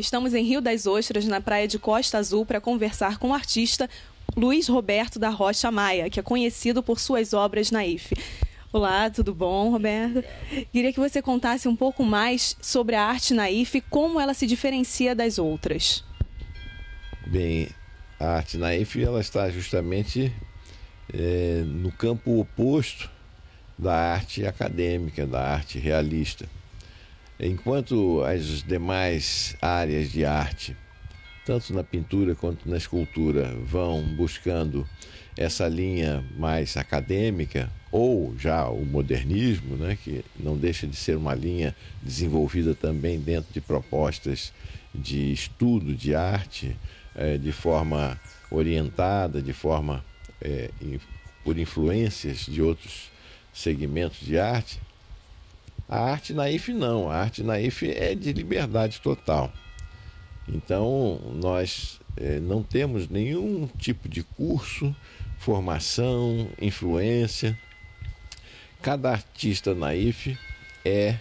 Estamos em Rio das Ostras, na praia de Costa Azul, para conversar com o artista Luiz Roberto da Rocha Maia, que é conhecido por suas obras naif. Olá, tudo bom, Roberto? Queria que você contasse um pouco mais sobre a arte naif e como ela se diferencia das outras. Bem, a arte naif ela está justamente no campo oposto da arte acadêmica, da arte realista. Enquanto as demais áreas de arte, tanto na pintura quanto na escultura, vão buscando essa linha mais acadêmica, ou já o modernismo, né, que não deixa de ser uma linha desenvolvida também dentro de propostas de estudo de arte, de forma orientada, de forma por influências de outros segmentos de arte. A arte naif não, a arte naif é de liberdade total. Então nós não temos nenhum tipo de curso, formação, influência. Cada artista naif é,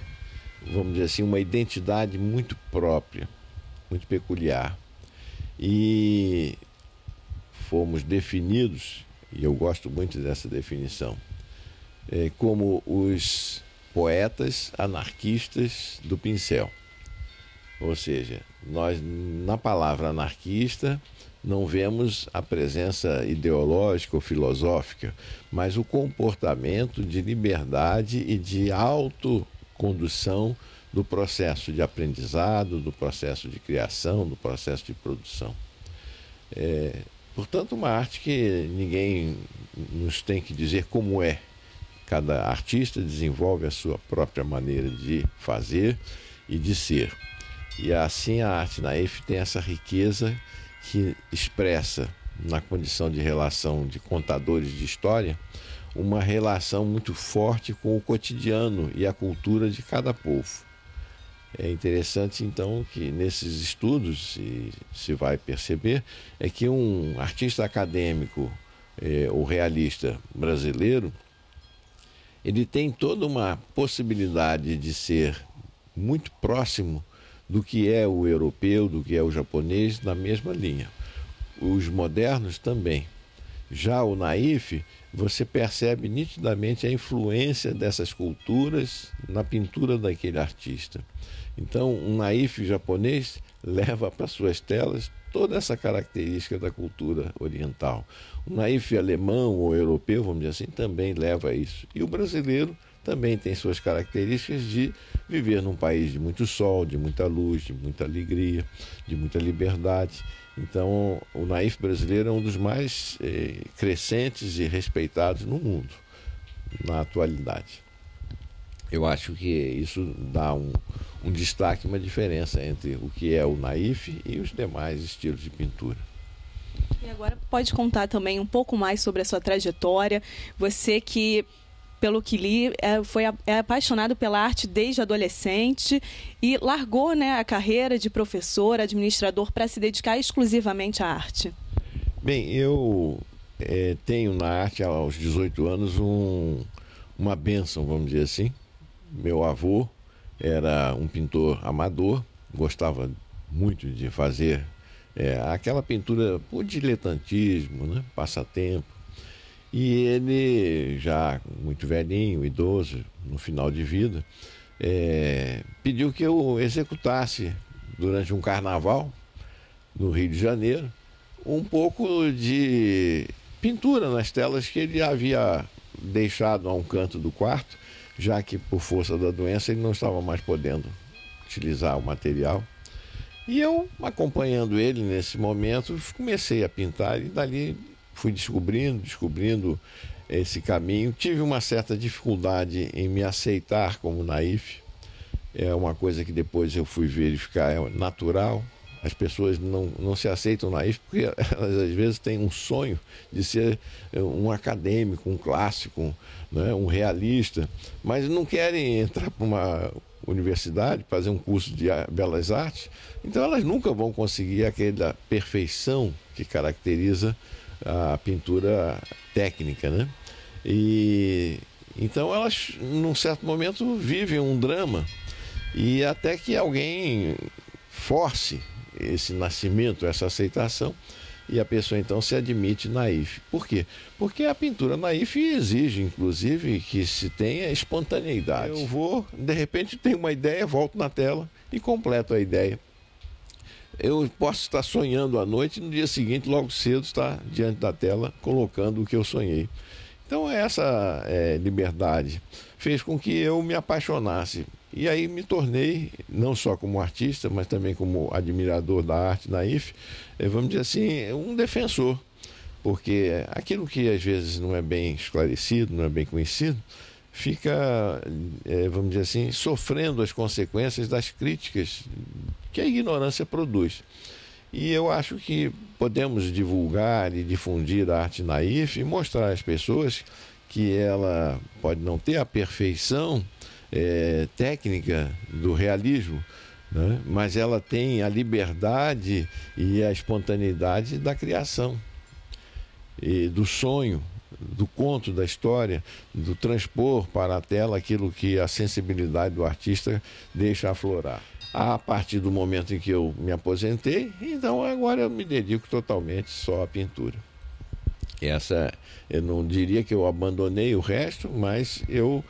vamos dizer assim, uma identidade muito própria, muito peculiar. E fomos definidos, e eu gosto muito dessa definição, como os poetas anarquistas do pincel. Ou seja, nós na palavra anarquista não vemos a presença ideológica ou filosófica, mas o comportamento de liberdade e de autocondução do processo de aprendizado, do processo de criação, do processo de produção. Portanto, uma arte que ninguém nos tem que dizer como é. Cada artista desenvolve a sua própria maneira de fazer e de ser. E assim a arte naif tem essa riqueza que expressa, na condição de relação de contadores de história, uma relação muito forte com o cotidiano e a cultura de cada povo. É interessante, então, que nesses estudos se vai perceber é que um artista acadêmico ou realista brasileiro, ele tem toda uma possibilidade de ser muito próximo do que é o europeu, do que é o japonês, na mesma linha. Os modernos também. Já o naif, você percebe nitidamente a influência dessas culturas na pintura daquele artista. Então, um naif japonês leva para suas telas toda essa característica da cultura oriental. Um naif alemão ou europeu, vamos dizer assim, também leva isso. E o brasileiro também tem suas características de viver num país de muito sol, de muita luz, de muita alegria, de muita liberdade. Então, o naif brasileiro é um dos mais crescentes e respeitados no mundo, na atualidade. Eu acho que isso dá um destaque, uma diferença entre o que é o naif e os demais estilos de pintura. E agora pode contar também um pouco mais sobre a sua trajetória. Você que, pelo que li, é apaixonado pela arte desde adolescente e largou, né, a carreira de professor, administrador, para se dedicar exclusivamente à arte. Bem, eu tenho na arte aos 18 anos uma bênção, vamos dizer assim. Meu avô era um pintor amador, gostava muito de fazer aquela pintura por diletantismo, né, passatempo. E ele, já muito velhinho, idoso, no final de vida, pediu que eu executasse, durante um carnaval, no Rio de Janeiro, um pouco de pintura nas telas que ele havia deixado a um canto do quarto, já que, por força da doença, ele não estava mais podendo utilizar o material. E eu, acompanhando ele nesse momento, comecei a pintar e dali fui descobrindo esse caminho. Tive uma certa dificuldade em me aceitar como naif. É uma coisa que depois eu fui verificar, é natural. As pessoas não se aceitam naif porque elas às vezes têm um sonho de ser um acadêmico, um clássico, né, um realista, mas não querem entrar para uma universidade, fazer um curso de belas artes, então elas nunca vão conseguir aquela perfeição que caracteriza a pintura técnica, né? E então elas, num certo momento, vivem um drama, e até que alguém force esse nascimento, essa aceitação, e a pessoa então se admite na IFE. Por quê? Porque a pintura na IFE exige, inclusive, que se tenha espontaneidade. Eu vou, de repente, tenho uma ideia, volto na tela e completo a ideia. Eu posso estar sonhando à noite e no dia seguinte, logo cedo, estar diante da tela colocando o que eu sonhei. Então essa liberdade fez com que eu me apaixonasse. E aí me tornei, não só como artista, mas também como admirador da arte na IFE, vamos dizer assim, um defensor. Porque aquilo que às vezes não é bem esclarecido, não é bem conhecido, fica, vamos dizer assim, sofrendo as consequências das críticas que a ignorância produz. E eu acho que podemos divulgar e difundir a arte na IFE e mostrar às pessoas que ela pode não ter a perfeição técnica do realismo, né? Mas ela tem a liberdade e a espontaneidade da criação, e do sonho, do conto, da história, do transpor para a tela aquilo que a sensibilidade do artista deixa aflorar. A partir do momento em que eu me aposentei, então agora eu me dedico totalmente só à pintura. Eu não diria que eu abandonei o resto, mas eu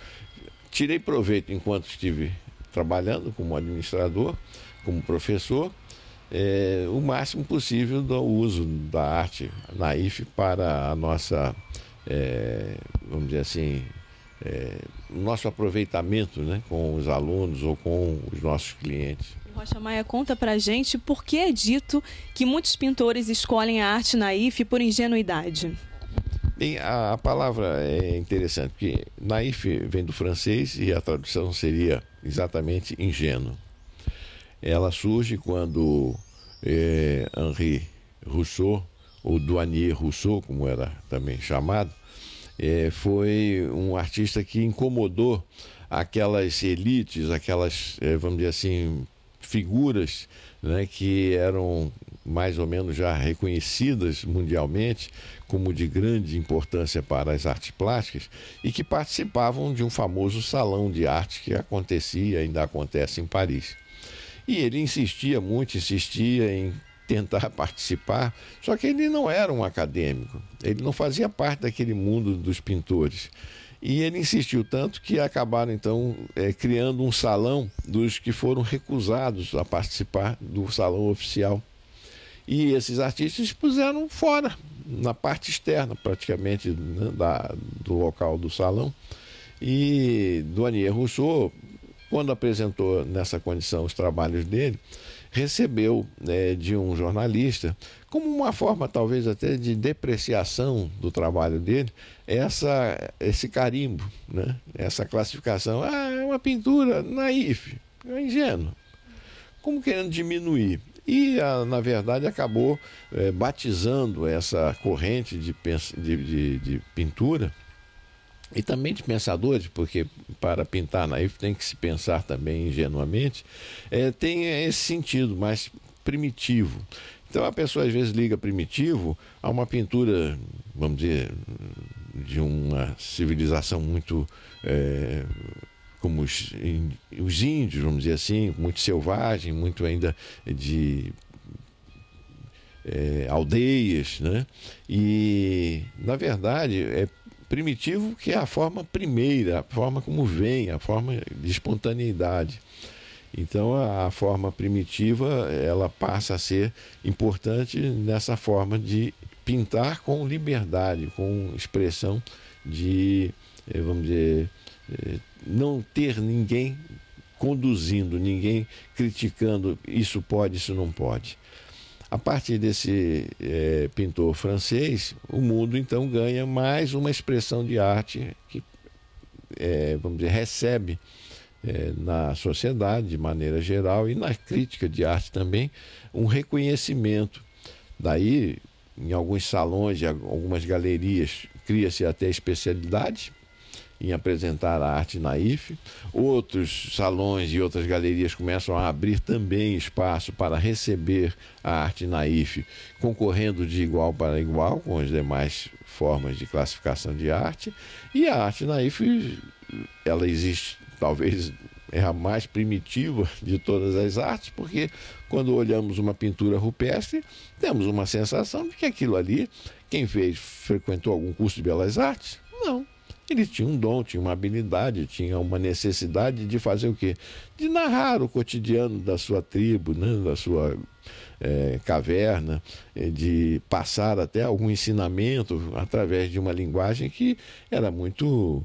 tirei proveito enquanto estive trabalhando como administrador, como professor, o máximo possível do uso da arte na IFE para a nossa, vamos dizer assim, nosso aproveitamento, né, com os alunos ou com os nossos clientes. Rocha Maia, conta pra gente por que é dito que muitos pintores escolhem a arte na IFE por ingenuidade. Bem, a palavra é interessante, porque naïf vem do francês e a tradução seria exatamente ingênuo. Ela surge quando Henri Rousseau, ou Douanier Rousseau, como era também chamado, foi um artista que incomodou aquelas elites, aquelas, vamos dizer assim, figuras, né, que eram mais ou menos já reconhecidas mundialmente como de grande importância para as artes plásticas e que participavam de um famoso salão de arte que acontecia, ainda acontece em Paris. E ele insistia em tentar participar, só que ele não era um acadêmico, ele não fazia parte daquele mundo dos pintores. E ele insistiu tanto que acabaram, então, criando um salão dos que foram recusados a participar do salão oficial. E esses artistas se puseram fora, na parte externa, praticamente, né, do local do salão. E Douanier Rousseau, quando apresentou nessa condição os trabalhos dele, recebeu de um jornalista, como uma forma talvez até de depreciação do trabalho dele, esse carimbo, né? Essa classificação. É uma pintura naif, é ingênua, como querendo diminuir. E, na verdade, acabou batizando essa corrente de pintura, e também de pensadores, porque para pintar naif tem que se pensar também ingenuamente, tem esse sentido mais primitivo. Então a pessoa às vezes liga primitivo a uma pintura, vamos dizer, de uma civilização muito, como os índios, vamos dizer assim, muito selvagem, muito ainda de aldeias, né? E, na verdade, primitivo, que é a forma primeira, a forma como vem, a forma de espontaneidade. Então a forma primitiva, ela passa a ser importante nessa forma de pintar com liberdade, com expressão de, vamos dizer, não ter ninguém conduzindo, ninguém criticando, isso pode, isso não pode. A partir desse pintor francês, o mundo então ganha mais uma expressão de arte que, vamos dizer, recebe na sociedade de maneira geral e na crítica de arte também um reconhecimento. Daí, em alguns salões e algumas galerias, cria-se até especialidade em apresentar a arte naif. Outros salões e outras galerias começam a abrir também espaço para receber a arte naif, concorrendo de igual para igual com as demais formas de classificação de arte. E a arte naif, ela existe talvez é a mais primitiva de todas as artes, porque quando olhamos uma pintura rupestre, temos uma sensação de que aquilo ali, quem fez, frequentou algum curso de belas artes? Não. Ele tinha um dom, tinha uma habilidade, tinha uma necessidade de fazer o quê? De narrar o cotidiano da sua tribo, né? Da sua caverna, de passar até algum ensinamento através de uma linguagem que era muito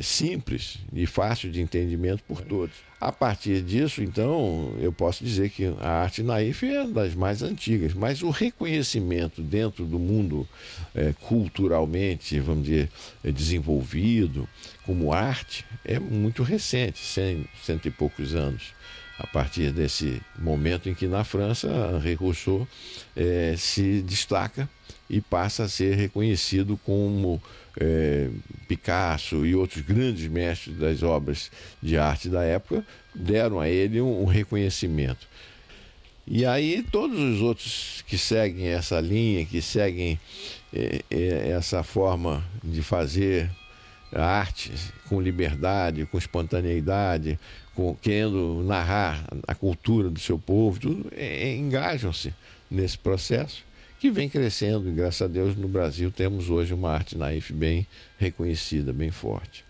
simples e fácil de entendimento por todos. A partir disso, então, eu posso dizer que a arte naif é das mais antigas, mas o reconhecimento dentro do mundo culturalmente, vamos dizer, desenvolvido como arte, é muito recente, cento e poucos anos. A partir desse momento em que na França Henri Rousseau se destaca e passa a ser reconhecido como Picasso e outros grandes mestres das obras de arte da época deram a ele um reconhecimento. E aí todos os outros que seguem essa linha, que seguem essa forma de fazer a arte com liberdade, com espontaneidade, querendo narrar a cultura do seu povo, tudo, engajam-se nesse processo que vem crescendo. E graças a Deus no Brasil temos hoje uma arte naif bem reconhecida, bem forte.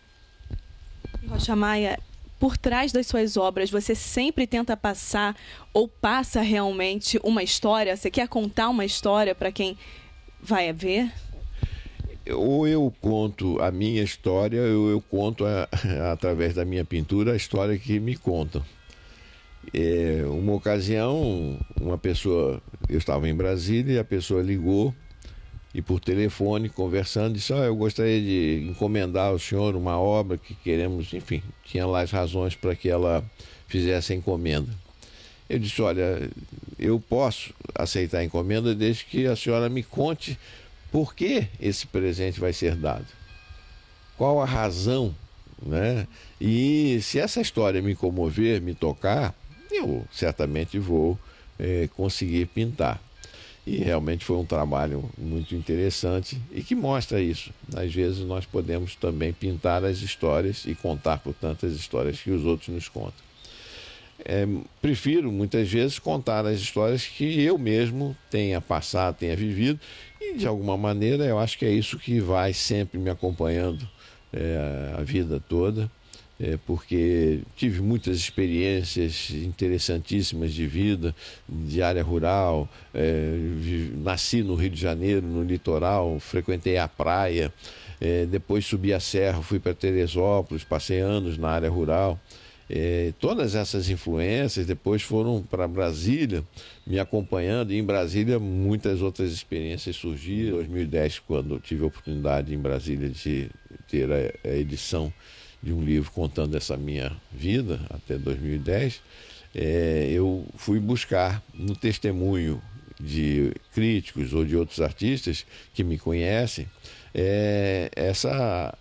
Rocha Maia, por trás das suas obras, você sempre tenta passar ou passa realmente uma história? Você quer contar uma história para quem vai ver? Ou eu conto a minha história, ou eu conto através da minha pintura a história que me contam. Uma ocasião, eu estava em Brasília e a pessoa ligou e por telefone, conversando, disse: eu gostaria de encomendar ao senhor uma obra que queremos, enfim, tinha lá as razões para que ela fizesse a encomenda. Eu disse: olha, eu posso aceitar a encomenda desde que a senhora me conte por que esse presente vai ser dado, qual a razão, né? E se essa história me comover, me tocar, eu certamente vou conseguir pintar. E realmente foi um trabalho muito interessante e que mostra isso. Às vezes nós podemos também pintar as histórias e contar, portanto, as histórias que os outros nos contam. Prefiro muitas vezes contar as histórias que eu mesmo tenha passado, tenha vivido, e de alguma maneira eu acho que é isso que vai sempre me acompanhando a vida toda, porque tive muitas experiências interessantíssimas de vida, de área rural, nasci no Rio de Janeiro, no litoral, frequentei a praia, depois subi a serra, fui para Teresópolis, passei anos na área rural. Todas essas influências depois foram para Brasília, me acompanhando, e em Brasília muitas outras experiências surgiram. Em 2010, quando tive a oportunidade em Brasília de ter a edição de um livro contando essa minha vida até 2010, eu fui buscar no testemunho de críticos ou de outros artistas que me conhecem essa,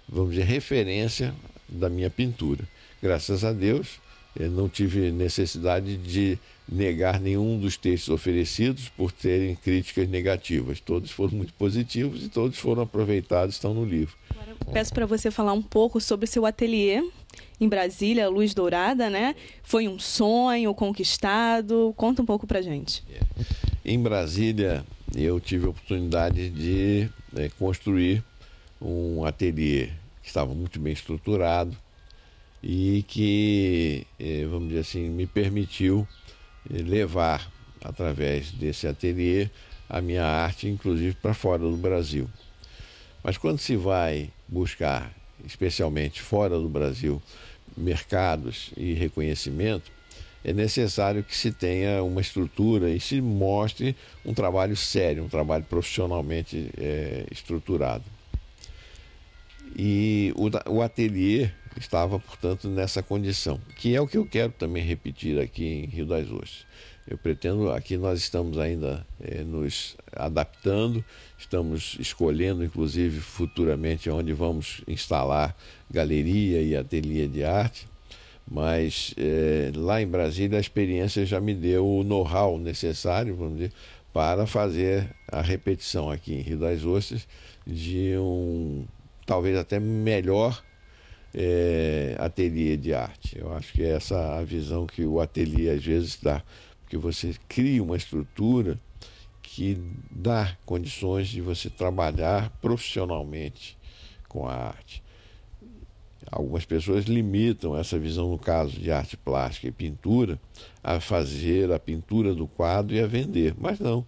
vamos dizer, referência da minha pintura. Graças a Deus, eu não tive necessidade de negar nenhum dos textos oferecidos por terem críticas negativas. Todos foram muito positivos e todos foram aproveitados, estão no livro. Agora, peço para você falar um pouco sobre o seu ateliê em Brasília, Luz Dourada, né? Foi um sonho conquistado? Conta um pouco para a gente. Em Brasília, eu tive a oportunidade de construir um ateliê que estava muito bem estruturado, e que, vamos dizer assim, me permitiu levar, através desse ateliê, a minha arte, inclusive, para fora do Brasil. Mas quando se vai buscar, especialmente fora do Brasil, mercados e reconhecimento, é necessário que se tenha uma estrutura e se mostre um trabalho sério, um trabalho profissionalmente estruturado. E o ateliê estava, portanto, nessa condição, que é o que eu quero também repetir aqui em Rio das Ostras. Eu pretendo, aqui nós estamos ainda nos adaptando, estamos escolhendo, inclusive, futuramente, onde vamos instalar galeria e ateliê de arte, mas lá em Brasília a experiência já me deu o know-how necessário, vamos dizer, para fazer a repetição aqui em Rio das Ostras de talvez até melhor ateliê de arte. Eu acho que é essa a visão que o ateliê às vezes dá, porque você cria uma estrutura que dá condições de você trabalhar profissionalmente com a arte. Algumas pessoas limitam essa visão, no caso de arte plástica e pintura, a fazer a pintura do quadro e a vender. Mas não.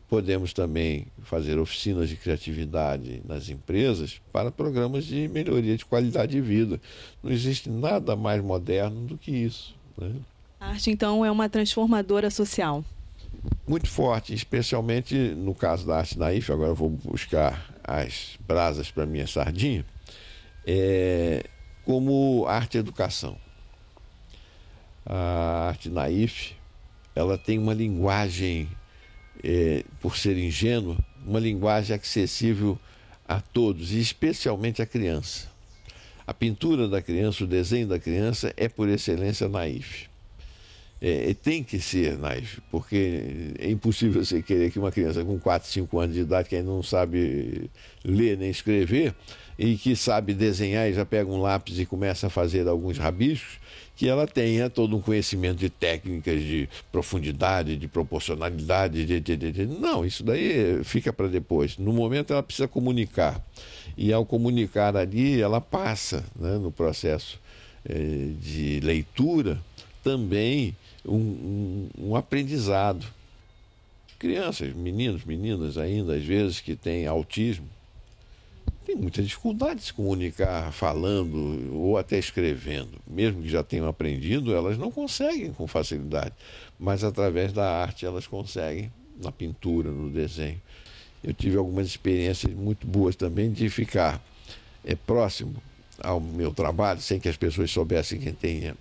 Podemos também fazer oficinas de criatividade nas empresas para programas de melhoria de qualidade de vida. Não existe nada mais moderno do que isso, né? A arte, então, é uma transformadora social. Muito forte, especialmente no caso da arte naif. Agora eu vou buscar as brasas para minha sardinha. Como arte e educação. A arte naif, ela tem uma linguagem, por ser ingênua, uma linguagem acessível a todos, e especialmente à criança. A pintura da criança, o desenho da criança é por excelência naif. Tem que ser naif, porque é impossível você querer que uma criança com 4, 5 anos de idade, que ainda não sabe ler nem escrever, e que sabe desenhar e já pega um lápis e começa a fazer alguns rabiscos, que ela tenha todo um conhecimento de técnicas, de profundidade, de proporcionalidade. Não, isso daí fica para depois. No momento ela precisa comunicar. E ao comunicar ali, ela passa, né, no processo de leitura, também um aprendizado. Crianças, meninos, meninas ainda, às vezes, que têm autismo, tem muita dificuldade de se comunicar falando ou até escrevendo. Mesmo que já tenham aprendido, elas não conseguem com facilidade. Mas através da arte elas conseguem, na pintura, no desenho. Eu tive algumas experiências muito boas também de ficar próximo ao meu trabalho, sem que as pessoas soubessem quem tenha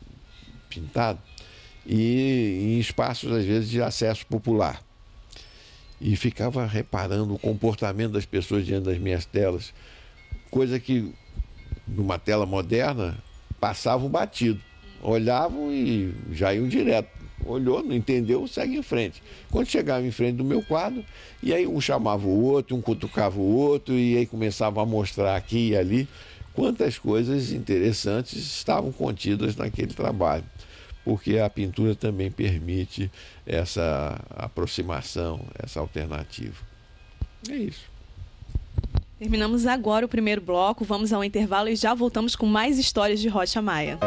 pintado, e em espaços, às vezes, de acesso popular. E ficava reparando o comportamento das pessoas diante das minhas telas, coisa que, numa tela moderna, passavam batido. Olhavam e já iam direto. Olhou, não entendeu, segue em frente. Quando chegava em frente do meu quadro, e aí um chamava o outro, um cutucava o outro, e aí começava a mostrar aqui e ali quantas coisas interessantes estavam contidas naquele trabalho. Porque a pintura também permite essa aproximação, essa alternativa. É isso. Terminamos agora o primeiro bloco, vamos ao intervalo e já voltamos com mais histórias de Rocha Maia.